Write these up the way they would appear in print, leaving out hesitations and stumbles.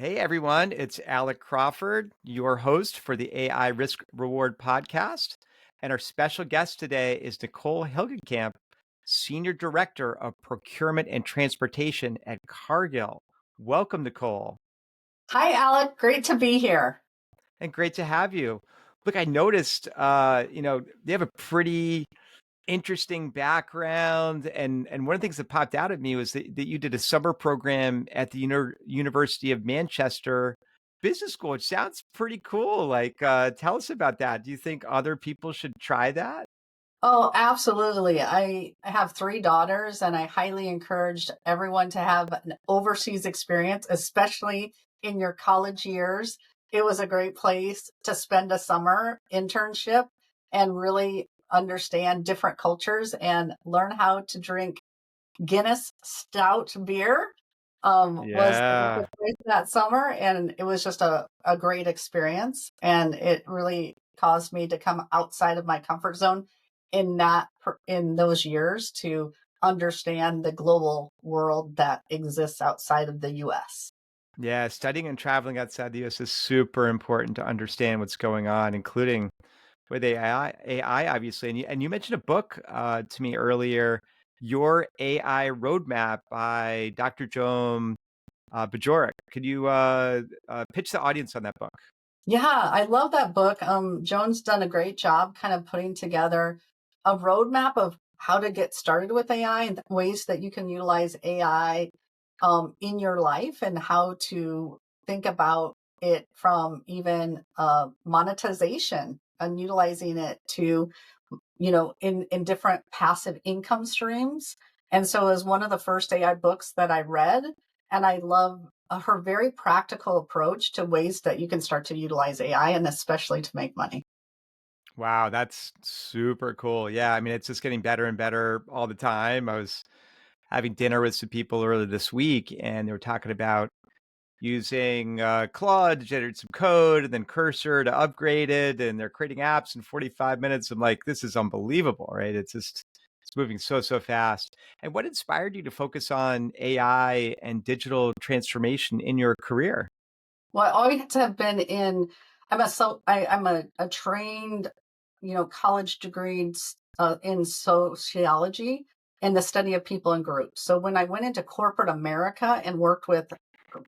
Hey everyone, it's Alec Crawford, your host for the AI Risk Reward podcast. And our special guest today is Nicole Hilgenkamp, Senior Director of Procurement and Transportation at Cargill. Welcome, Nicole, Hi, Alec. Great to be here. and great to have you. Look, I noticed, they have a pretty interesting background, and one of the things that popped out at me was that you did a summer program at the University of Manchester Business School, which sounds pretty cool. Tell us about that. Do you think other people should try that? Oh, absolutely. I have three daughters, and I highly encourage everyone to have an overseas experience, especially in your college years. It was a great place to spend a summer internship and really understand different cultures and learn how to drink Guinness stout beer. Was the Yeah. place that summer, and it was just a great experience. And it really caused me to come outside of my comfort zone in those years to understand the global world that exists outside of the US. Yeah, studying and traveling outside the US is super important to understand what's going on, including with AI, obviously. And you mentioned a book to me earlier, Your AI Roadmap by Dr. Joan Bajorek. Could you pitch the audience on that book? Yeah, I love that book. Joan's done a great job kind of putting together a roadmap of how to get started with AI and ways that you can utilize AI in your life and how to think about it from even monetization and utilizing it to, in different passive income streams. And so it was one of the first AI books that I read. And I love her very practical approach to ways that you can start to utilize AI and especially to make money. Wow, that's super cool. Yeah, I mean, it's just getting better and better all the time. I was having dinner with some people earlier this week, and they were talking about using Claude to generate some code and then Cursor to upgrade it. And they're creating apps in 45 minutes. I'm like, this is unbelievable, right? It's moving so fast. And what inspired you to focus on AI and digital transformation in your career? Well, I always have been in. I'm a trained, college degree in sociology and the study of people and groups. So when I went into corporate America and worked with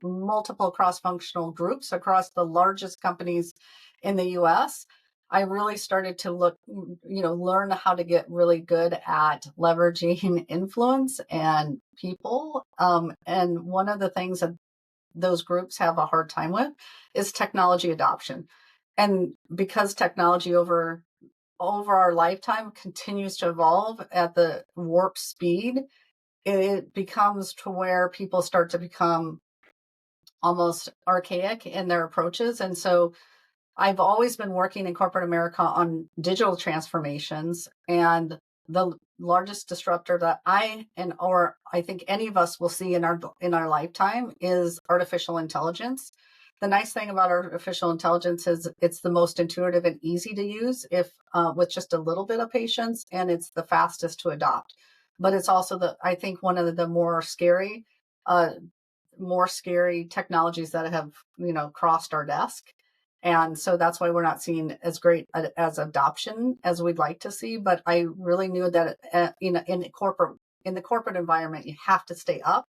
multiple cross-functional groups across the largest companies in the U.S., I really started to learn how to get really good at leveraging influence and people. And one of the things that those groups have a hard time with is technology adoption. And because technology over our lifetime continues to evolve at the warp speed, it becomes to where people start to become almost archaic in their approaches. And so I've always been working in corporate America on digital transformations, and the largest disruptor that I think any of us will see in our lifetime is artificial intelligence. The nice thing about artificial intelligence is it's the most intuitive and easy to use if with just a little bit of patience, and it's the fastest to adopt. But it's also the I think one of the uh, more scary technologies that have crossed our desk, and so that's why we're not seeing as great as adoption as we'd like to see. But I really knew that in the corporate environment you have to stay up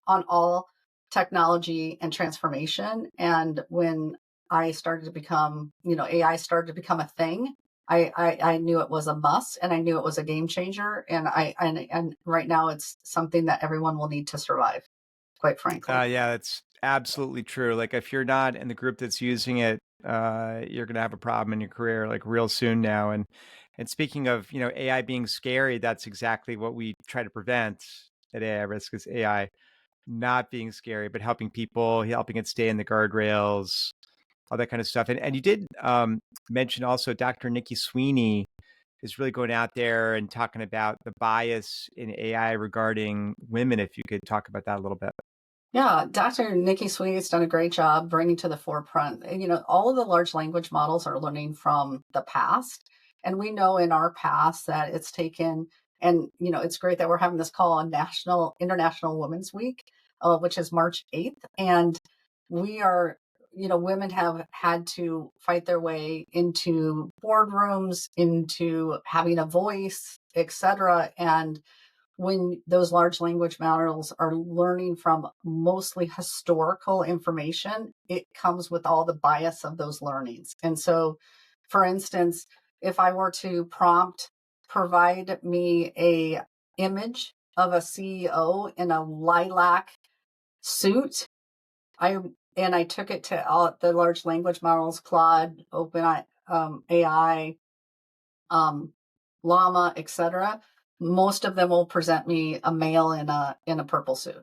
on all technology and transformation. And when I started to become, AI started to become a thing, I knew it was a must, and I knew it was a game changer, and right now it's something that everyone will need to survive, quite frankly. Yeah, that's absolutely true. Like, if you're not in the group that's using it, you're gonna have a problem in your career like real soon now. And speaking of, AI being scary, that's exactly what we try to prevent at AI Risk is AI not being scary, but helping people, helping it stay in the guardrails, all that kind of stuff. And you did mention also Dr. Nikki Sweeney is really going out there and talking about the bias in AI regarding women. If you could talk about that a little bit. Yeah, Dr. Nikki Sweet's done a great job bringing to the forefront. All of the large language models are learning from the past. And we know in our past that it's taken, and, it's great that we're having this call on International Women's Week, which is March 8th. And we are, women have had to fight their way into boardrooms, into having a voice, etc. And when those large language models are learning from mostly historical information, it comes with all the bias of those learnings. And so, for instance, if I were to prompt, provide me a image of a CEO in a lilac suit, I and I took it to all the large language models, Claude, OpenAI, AI, um, llama, etc. Most of them will present me a male in a purple suit.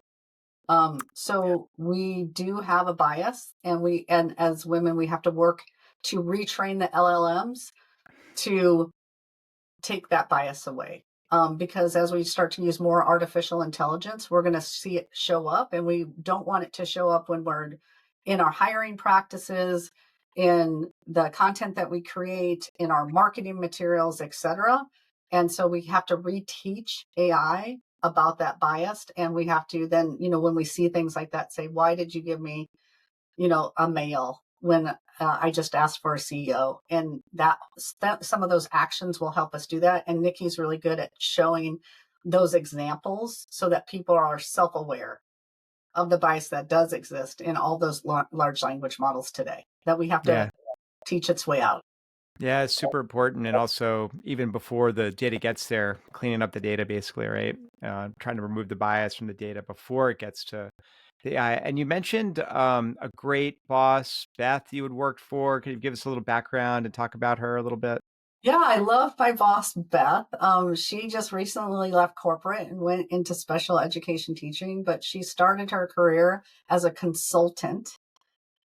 So we do have a bias, and as women we have to work to retrain the LLMs to take that bias away. Because as we start to use more artificial intelligence, we're going to see it show up, and we don't want it to show up when we're in our hiring practices, in the content that we create, in our marketing materials, etc. And so we have to reteach AI about that bias, and we have to then, when we see things like that, say, why did you give me a male when I just asked for a CEO, and that some of those actions will help us do that. And Nikki's really good at showing those examples so that people are self-aware of the bias that does exist in all those large language models today that we have to Yeah. teach its way out. Yeah, it's super important. And also, even before the data gets there, cleaning up the data basically, right? Trying to remove the bias from the data before it gets to the AI. And you mentioned a great boss, Beth, you had worked for. Could you give us a little background and talk about her a little bit? Yeah, I love my boss, Beth. She just recently left corporate and went into special education teaching, but she started her career as a consultant,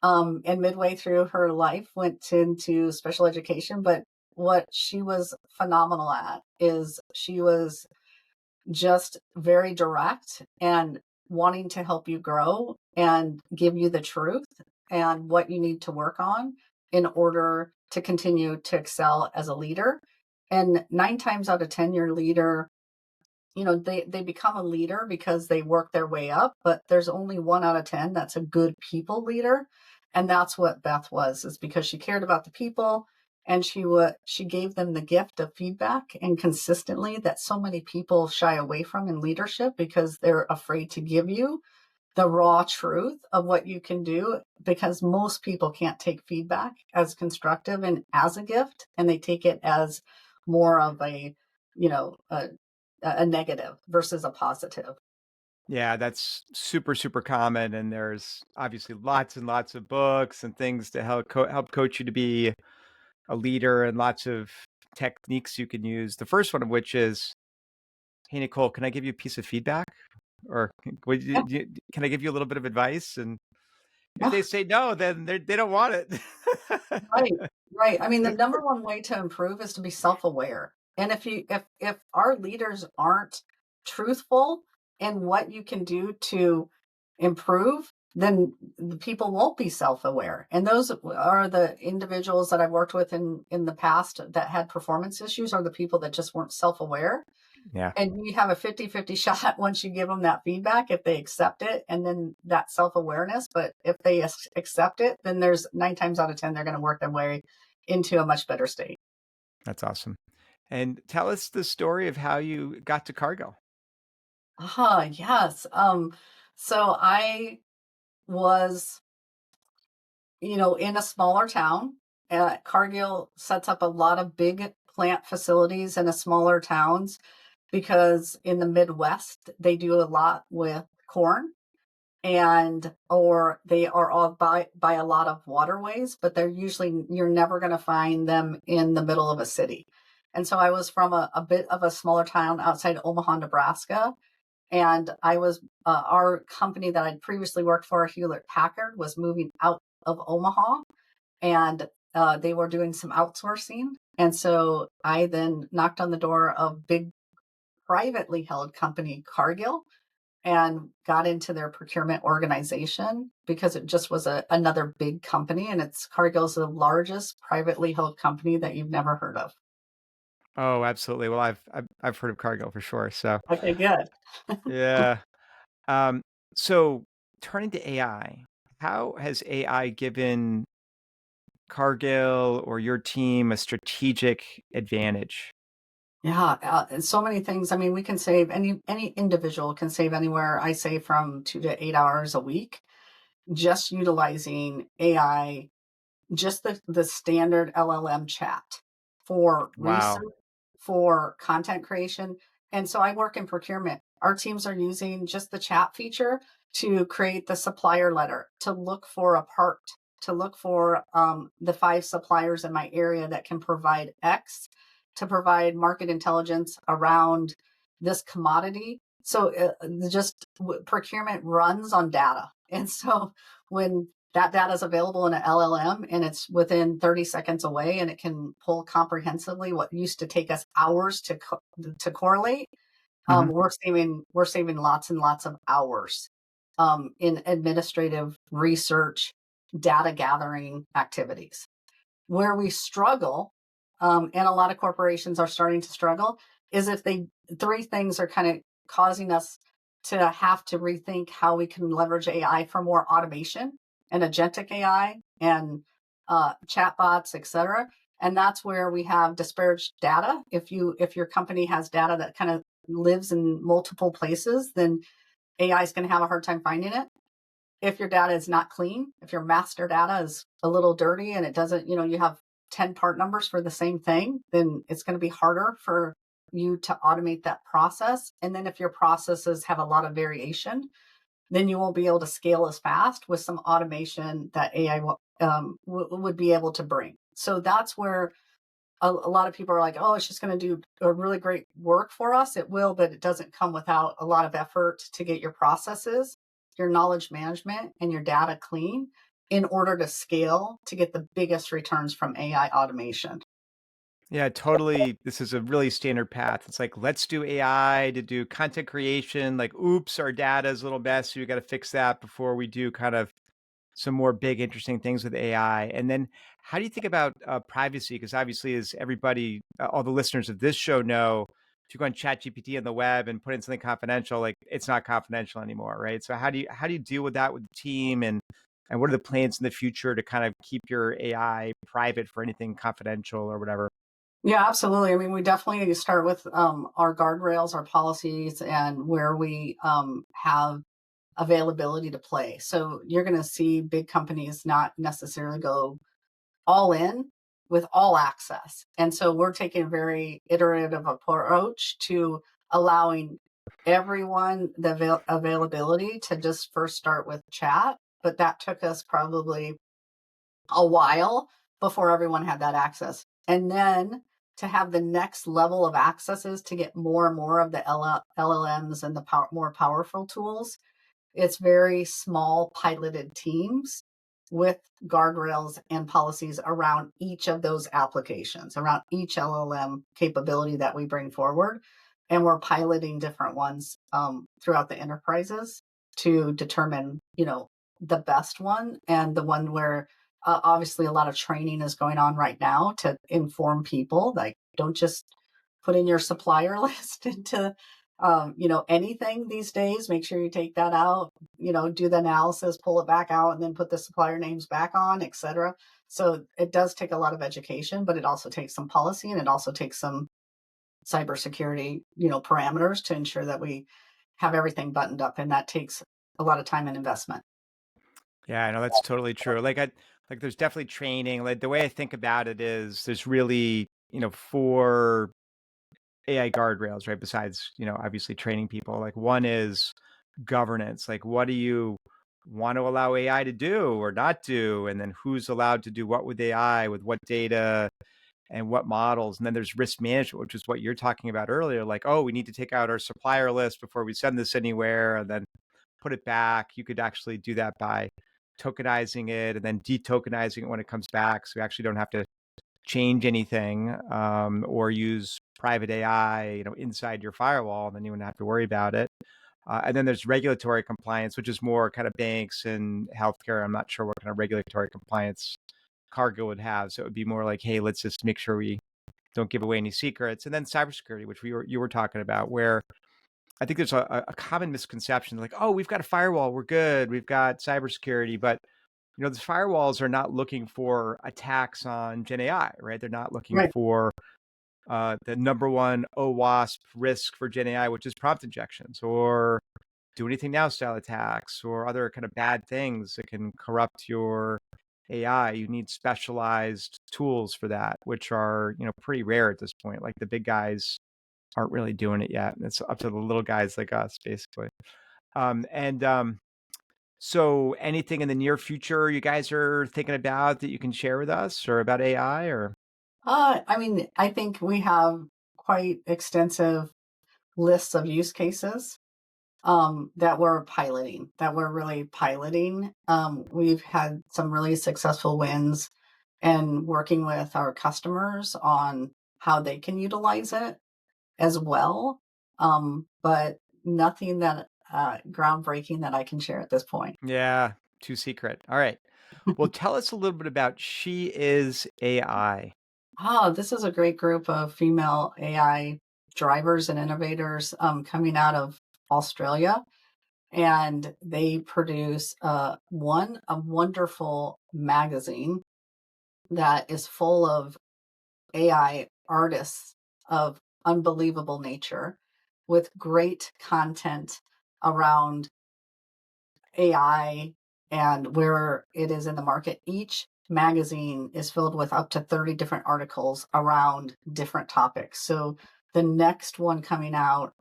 and midway through her life went into special education. But what she was phenomenal at is she was just very direct and wanting to help you grow and give you the truth and what you need to work on in order to continue to excel as a leader. And 9 times out of 10, your leader, they become a leader because they work their way up, but there's only 1 out of 10 that's a good people leader. And that's what Beth was, is because she cared about the people, and she gave them the gift of feedback, and consistently, that so many people shy away from in leadership because they're afraid to give you the raw truth of what you can do, because most people can't take feedback as constructive and as a gift, and they take it as more of a, you know a, a negative versus a positive. Yeah, that's super, super common. And there's obviously lots and lots of books and things to help coach you to be a leader, and lots of techniques you can use. The first one of which is, hey, Nicole, can I give you a piece of feedback? Or Yeah, can I give you a little bit of advice? And if yeah, they say no, then they don't want it. right, right. I mean, the number one way to improve is to be self-aware. And if our leaders aren't truthful in what you can do to improve, then the people won't be self-aware. And those are the individuals that I've worked with in the past that had performance issues, are the people that just weren't self-aware. Yeah, And you have a 50-50 shot once you give them that feedback, if they accept it, and then that self-awareness. But if they accept it, then there's 9 times out of 10, they're going to work their way into a much better state. that's awesome. And tell us the story of how you got to Cargill. Yes. So I was, in a smaller town. Cargill sets up a lot of big plant facilities in the smaller towns because in the Midwest, they do a lot with corn, and or they are all by a lot of waterways, but you're never going to find them in the middle of a city. And so I was from a bit of a smaller town outside Omaha, Nebraska, and I was our company that I'd previously worked for, Hewlett Packard, was moving out of Omaha, and they were doing some outsourcing. And so I then knocked on the door of big privately held company Cargill, and got into their procurement organization because it just was another big company. And Cargill's the largest privately held company that you've never heard of. Oh, absolutely. Well, I've heard of Cargill for sure. So Okay, good. yeah. Um, so turning to AI, how has AI given Cargill or your team a strategic advantage? Yeah, and so many things. I mean, we can save any individual can save anywhere, I say, from 2 to 8 hours a week just utilizing AI, just the standard LLM chat for research, Wow. for content creation. And so I work in procurement. Our teams are using just the chat feature to create the supplier letter, to look for a part, to look for the 5 suppliers in my area that can provide X, to provide market intelligence around this commodity. So procurement runs on data. And so when that data is available in an LLM and it's within 30 seconds away and it can pull comprehensively what used to take us hours to correlate. Mhm. We're saving lots and lots of hours in administrative research, data gathering activities. Where we struggle, and a lot of corporations are starting to struggle, is if they 3 things are kind of causing us to have to rethink how we can leverage AI for more automation and agentic AI and chatbots, et cetera. And that's where we have disparaged data. If your company has data that kind of lives in multiple places, then AI is going to have a hard time finding it. If your data is not clean, if your master data is a little dirty and it doesn't, you have 10 part numbers for the same thing, then it's going to be harder for you to automate that process. And then if your processes have a lot of variation, then you won't be able to scale as fast with some automation that AI would be able to bring. So that's where a lot of people are like, oh, it's just going to do a really great work for us. It will, but it doesn't come without a lot of effort to get your processes, your knowledge management, and your data clean in order to scale to get the biggest returns from AI automation. Yeah, totally. This is a really standard path. It's like, let's do AI to do content creation. Like, oops, our data is a little messy. We got to fix that before we do kind of some more big, interesting things with AI. And then, how do you think about privacy? Because obviously, as everybody, all the listeners of this show know, if you go on ChatGPT on the web and put in something confidential, like it's not confidential anymore, right? So how do you deal with that with the team, and what are the plans in the future to kind of keep your AI private for anything confidential or whatever? Yeah, absolutely. I mean, we definitely need to start with our guardrails, our policies, and where we have availability to play. So you're going to see big companies not necessarily go all in with all access. And so we're taking a very iterative approach to allowing everyone the availability to just first start with chat. But that took us probably a while before everyone had that access. And then to have the next level of accesses to get more and more of the LLMs and the more powerful tools, it's very small piloted teams with guardrails and policies around each of those applications, around each LLM capability that we bring forward. And we're piloting different ones throughout the enterprises to determine, the best one and the one where obviously a lot of training is going on right now to inform people. Like, don't just put in your supplier list into anything these days. Make sure you take that out, do the analysis, pull it back out, and then put the supplier names back on, etc. So it does take a lot of education, but it also takes some policy and it also takes some cybersecurity, parameters to ensure that we have everything buttoned up. And that takes a lot of time and investment. Yeah, I know that's totally true. Like there's definitely training. Like the way I think about it is there's really, 4 AI guardrails, right? Besides, obviously training people. Like one is governance. Like what do you want to allow AI to do or not do? And then who's allowed to do what with AI, with what data and what models? And then there's risk management, which is what you're talking about earlier. Like, oh, we need to take out our supplier list before we send this anywhere. And then put it back. You could actually do that by tokenizing it and then detokenizing it when it comes back. So you actually don't have to change anything or use private AI, inside your firewall. Then you wouldn't have to worry about it. And then there's regulatory compliance, which is more kind of banks and healthcare. I'm not sure what kind of regulatory compliance Cargill would have. So it would be more like, hey, let's just make sure we don't give away any secrets. And then cybersecurity, which you were talking about, where I think there's a common misconception like, oh, we've got a firewall, we're good, we've got cybersecurity, but the firewalls are not looking for attacks on Gen AI, right? They're not looking Right. for the number one OWASP risk for Gen AI, which is prompt injections or do anything now style attacks or other kind of bad things that can corrupt your AI. You need specialized tools for that, which are, pretty rare at this point. Like the big guys aren't really doing it yet. It's up to the little guys like us, basically. And so anything in the near future you guys are thinking about that you can share with us or about AI or? I mean, I think we have quite extensive lists of use cases that we're really piloting. We've had some really successful wins and working with our customers on how they can utilize it as well. But nothing that groundbreaking that I can share at this point. Yeah, too secret. All right. Well, tell us a little bit about She Is AI. Ah, this is a great group of female AI drivers and innovators coming out of Australia, and they produce a wonderful magazine that is full of AI artists of unbelievable nature with great content around AI and where it is in the market. Each magazine is filled with up to 30 different articles around different topics. So the next one coming out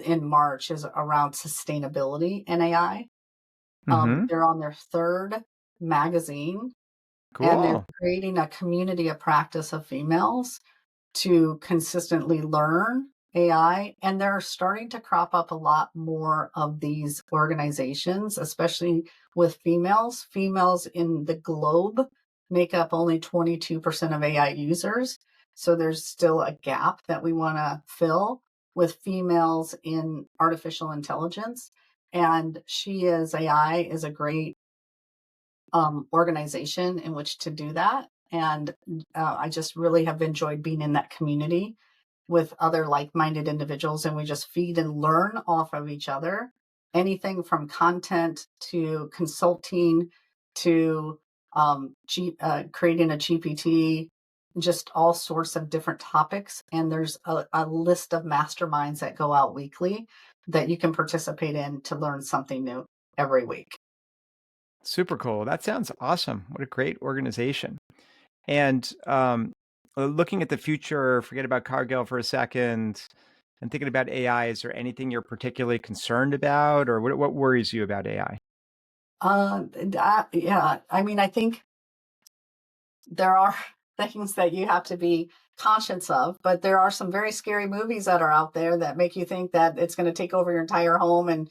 in March is around sustainability and AI. Mm-hmm. They're on their third magazine and they're Cool. creating a community of practice of females to consistently learn AI, and they're starting to crop up a lot more of these organizations, especially with females. Females in the globe make up only 22% of AI users. So there's still a gap that we want to fill with females in artificial intelligence. And She Is AI is a great organization in which to do that. And I just really have enjoyed being in that community with other like-minded individuals, and we just feed and learn off of each other. Anything from content to consulting to creating a GPT, just all sorts of different topics. And there's a list of masterminds that go out weekly that you can participate in to learn something new every week. Super cool. That sounds awesome. What a great organization. And looking at the future, forget about Cargill for a second, and thinking about AI, is there anything you're particularly concerned about, or what worries you about AI? Yeah, I mean, I think there are things that you have to be conscious of, but there are some very scary movies that are out there that make you think that it's going to take over your entire home and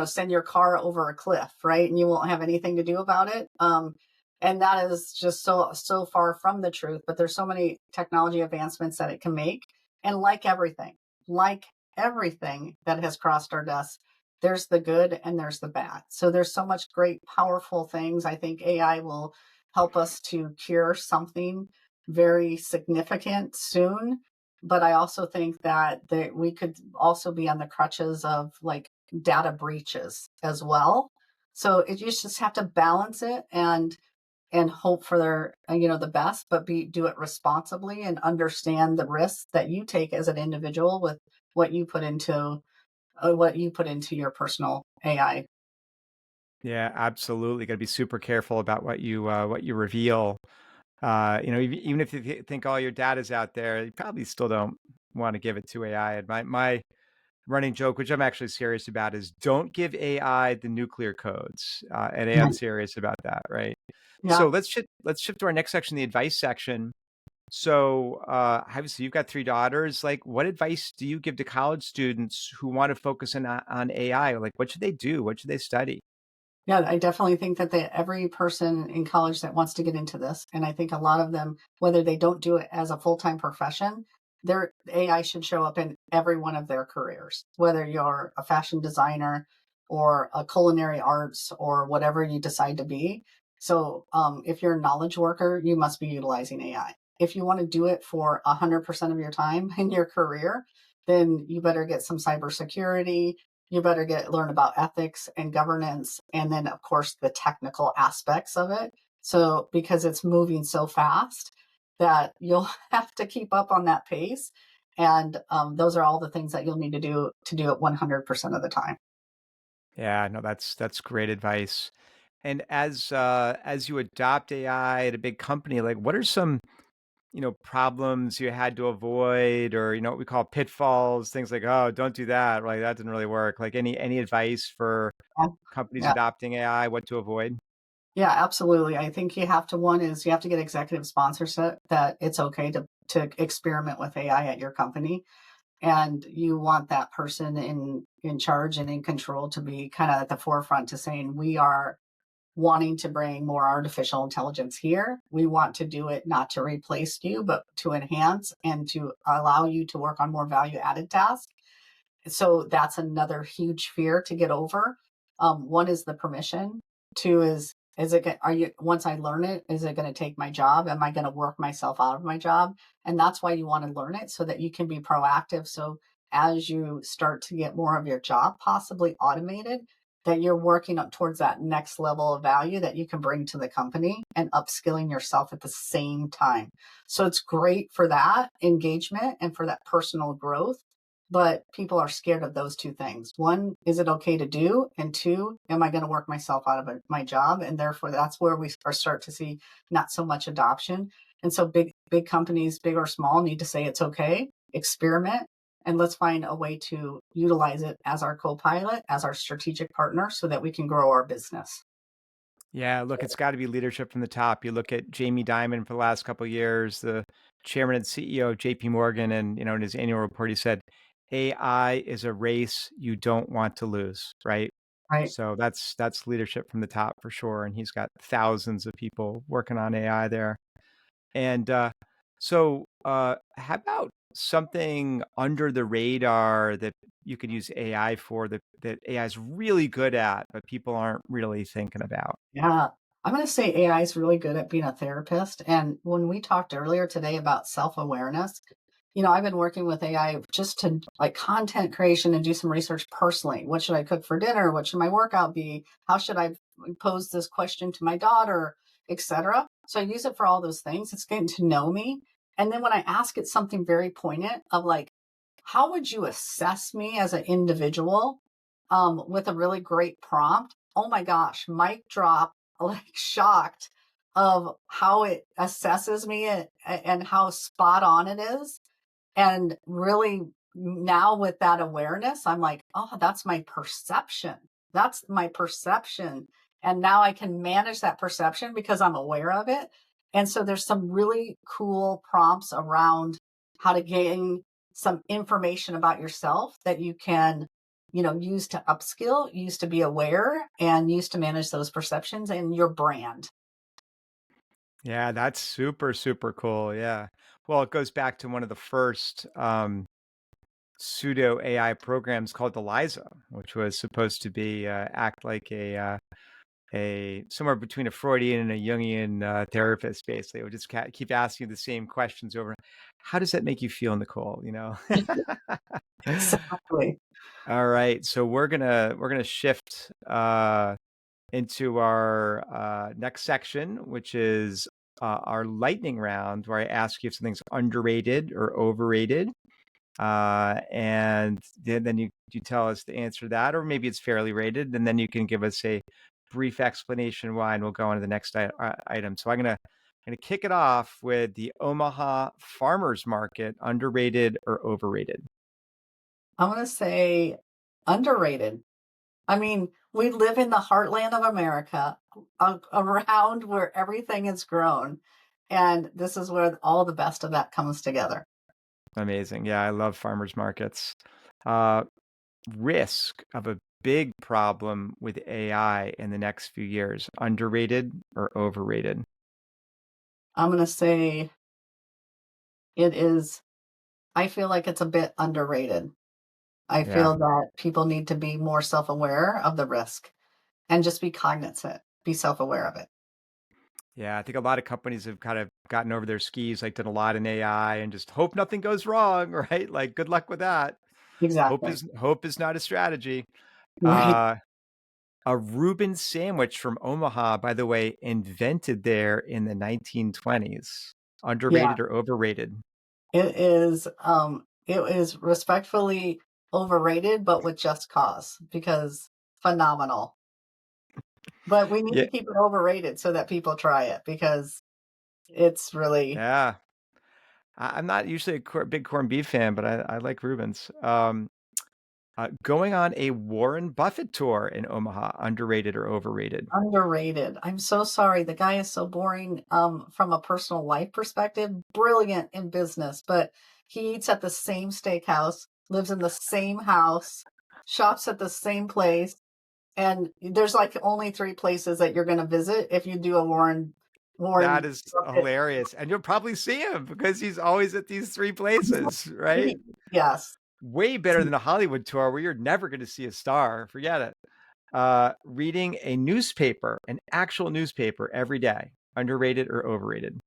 send your car over a cliff, right? And you won't have anything to do about it. And that is just so far from the truth. But there's so many technology advancements that it can make, and like everything that has crossed our desks, there's the good and there's the bad. So there's so much great, powerful things. I think AI will help us to cure something very significant soon. But I also think that we could also be on the crutches of like data breaches as well. So you just have to balance it and hope for the best, but do it responsibly and understand the risks that you take as an individual with what you put into your personal AI. Yeah, absolutely. Got to be super careful about what you reveal. Even if you think all your data's out there, you probably still don't want to give it to AI. And my running joke, which I'm actually serious about, is don't give AI the nuclear codes. And I am Right. serious about that, right? So Yeah. let's shift to our next section, the advice section. So obviously you've got three daughters. Like, what advice do you give to college students who want to focus on AI? Like, what should they do? What should they study? Yeah, I definitely think that every person in college that wants to get into this, and I think a lot of them, whether they don't do it as a full-time profession, their AI should show up in every one of their careers, whether you're a fashion designer or a culinary arts or whatever you decide to be. So if you're a knowledge worker, you must be utilizing AI. If you want to do it for 100% of your time in your career, then you better get some cybersecurity, you better learn about ethics and governance, and then of course the technical aspects of it. So because it's moving so fast that you'll have to keep up on that pace, and those are all the things that you'll need to do it 100% of the time. Yeah, no, that's great advice. And as you adopt AI at a big company, like what are some, problems you had to avoid or, what we call pitfalls, things like, oh, don't do that. Like that didn't really work. Like any advice for Yeah, companies yeah, adopting AI, what to avoid? yeah, absolutely. I think you have to, one is you have to get executive sponsorship that it's okay to experiment with AI at your company, and you want that person in charge and in control to be kind of at the forefront to saying we are wanting to bring more artificial intelligence here. We want to do it not to replace you, but to enhance and to allow you to work on more value added tasks. So that's another huge fear to get over. One is the permission. Two is it are you once I learn it, is it going to take my job? Am I going to work myself out of my job? And that's why you want to learn it so that you can be proactive. So as you start to get more of your job possibly automated, that you're working up towards that next level of value that you can bring to the company and upskilling yourself at the same time. So it's great for that engagement and for that personal growth, but people are scared of those two things. One, is it okay to do? And two, am I going to work myself out of my job? And therefore, that's where we start to see not so much adoption. And so, big companies, big or small, need to say it's okay, experiment, and let's find a way to utilize it as our co-pilot, as our strategic partner, so that we can grow our business. Yeah, look, it's got to be leadership from the top. You look at Jamie Dimon for the last couple of years, the chairman and CEO of JP Morgan, and in his annual report, he said, AI is a race you don't want to lose, right? Right. So that's leadership from the top for sure. And he's got thousands of people working on AI there. And how about something under the radar that you could use AI for that AI is really good at, but people aren't really thinking about? Yeah. I'm going to say AI is really good at being a therapist. And when we talked earlier today about self awareness, I've been working with AI just to like content creation and do some research personally. What should I cook for dinner? What should my workout be? How should I pose this question to my daughter, etc. So I use it for all those things. It's getting to know me. And then when I ask it something very poignant of like, how would you assess me as an individual, with a really great prompt? Oh my gosh, mic drop, like shocked of how it assesses me and how spot on it is. And really now with that awareness, I'm like, oh, that's my perception. That's my perception. And now I can manage that perception because I'm aware of it. And so there's some really cool prompts around how to gain some information about yourself that you can, use to upskill, use to be aware, and use to manage those perceptions and your brand. Yeah, that's super, super cool. Yeah. Well, it goes back to one of the first pseudo AI programs called Eliza, which was supposed to be act like a somewhere between a Freudian and a Jungian therapist. Basically, it would just keep asking the same questions over. How does that make you feel, Nicole? Exactly. All right, so we're gonna shift into our next section, which is our lightning round, where I ask you if something's underrated or overrated. And then you tell us the answer to that, or maybe it's fairly rated, and then you can give us a brief explanation why, and we'll go on to the next item. So I'm gonna kick it off with the Omaha Farmers Market, underrated or overrated? I'm going to say underrated. I mean, we live in the heartland of America, around where everything is grown. And this is where all the best of that comes together. Amazing. Yeah, I love farmers markets. Uh, Risk of a big problem with AI in the next few years, underrated or overrated? I'm going to say it is, I feel like it's a bit underrated. I Yeah. feel that people need to be more self aware of the risk and just be cognizant, be self aware of it. Yeah, I think a lot of companies have kind of gotten over their skis, like done a lot in AI and just hope nothing goes wrong, right? Like, good luck with that. Exactly. Hope is not a strategy. Right. Uh, a Reuben sandwich from Omaha, by the way, invented there in the 1920s. Yeah. Underrated or overrated? It is respectfully overrated, but with just cause because phenomenal. But we need Yeah, to keep it overrated so that people try it because it's really yeah. I'm not usually a big corned beef fan, but I like Reuben's. Going on a Warren Buffett tour in Omaha, underrated or overrated? underrated. I'm so sorry. The guy is so boring from a personal life perspective, brilliant in business, but he eats at the same steakhouse, lives in the same house, shops at the same place. And there's like only 3 places that you're gonna visit if you do a That Warren is Buffett. hilarious, and you'll probably see him because he's always at these 3 places, right? Yes, Way better than a Hollywood tour where you're never gonna see a star, forget it. Reading a newspaper, an actual newspaper every day, underrated or overrated?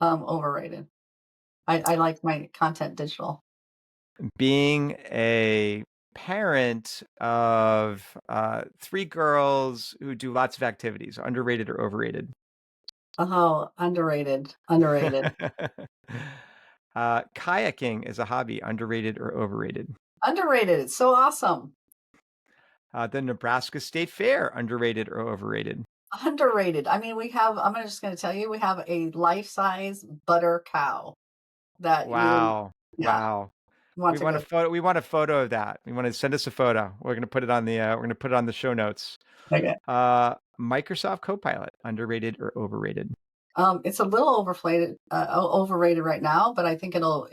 overrated. I like my content digital. Being a parent of, 3 girls who do lots of activities, underrated or overrated? Oh, underrated, underrated. Kayaking is a hobby, underrated or overrated? Underrated, it's so awesome. The Nebraska State Fair, underrated or overrated? Underrated. I mean, just gonna tell you, we have a life-size butter cow that you Wow, yeah, wow. want to go We want a photo of that. We wanna send us a photo. We're gonna put it on the show notes. check it. Microsoft Copilot, underrated or overrated? It's a little overrated right now, but I think it'll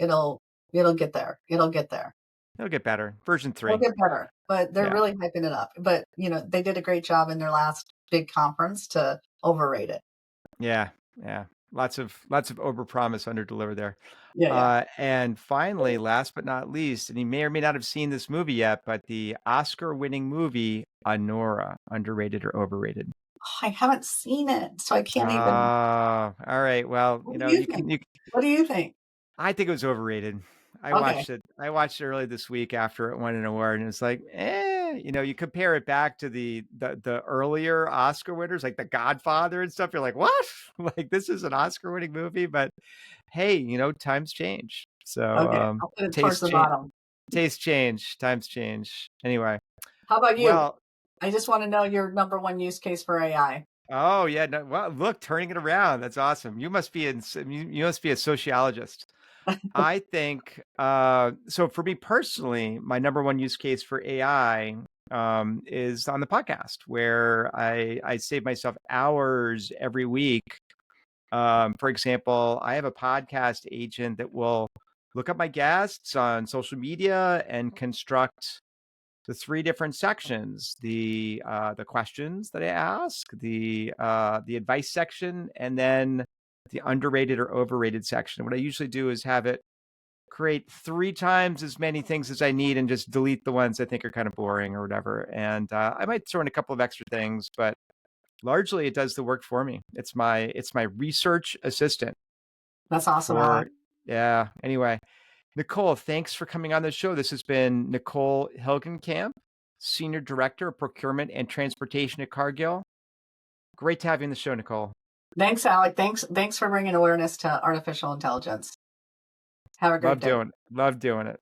get there. It'll get there. It'll get better. Version It'll 3. get better, but they're Yeah. really hyping it up. But, they did a great job in their last big conference to overrate it. Yeah. Yeah. Lots of overpromise, underdeliver there. Yeah, yeah. And finally, last but not least, and you may or may not have seen this movie yet, but the Oscar-winning movie, Anora, underrated or overrated? I haven't seen it, so I can't even All right. Well, what do you think? you What do you think? I think it was overrated. Okay, I watched it early this week after it won an award, and it's like, you compare it back to the earlier Oscar winners, like The Godfather and stuff. You're like, what? Like this is an Oscar-winning movie, but hey, times change. So okay, I'll put it towards tastes the change, bottom. times change. Anyway, How about you? well, I just wanna know your number 1 use case for AI. oh yeah, no, well, look, turning it around. That's awesome. You must be a sociologist. I think so for me personally, my number one use case for AI is on the podcast where I save myself hours every week. For example, I have a podcast agent that will look up my guests on social media and construct the 3 different sections: the questions that I ask, the advice section, and then the underrated or overrated section. What I usually do is have it create 3 times as many things as I need and just delete the ones I think are kind of boring or whatever. And I might throw in a couple of extra things, but largely it does the work for me. It's my research assistant That's awesome, Alec. for yeah. Anyway, Nicole, thanks for coming on the show. This has been Nicole Hilgenkamp, Senior Director of Procurement and Transportation at Cargill. Great to have you on the show, Nicole. Thanks, Alec. Thanks for bringing awareness to artificial intelligence. Have a great day. Love doing it.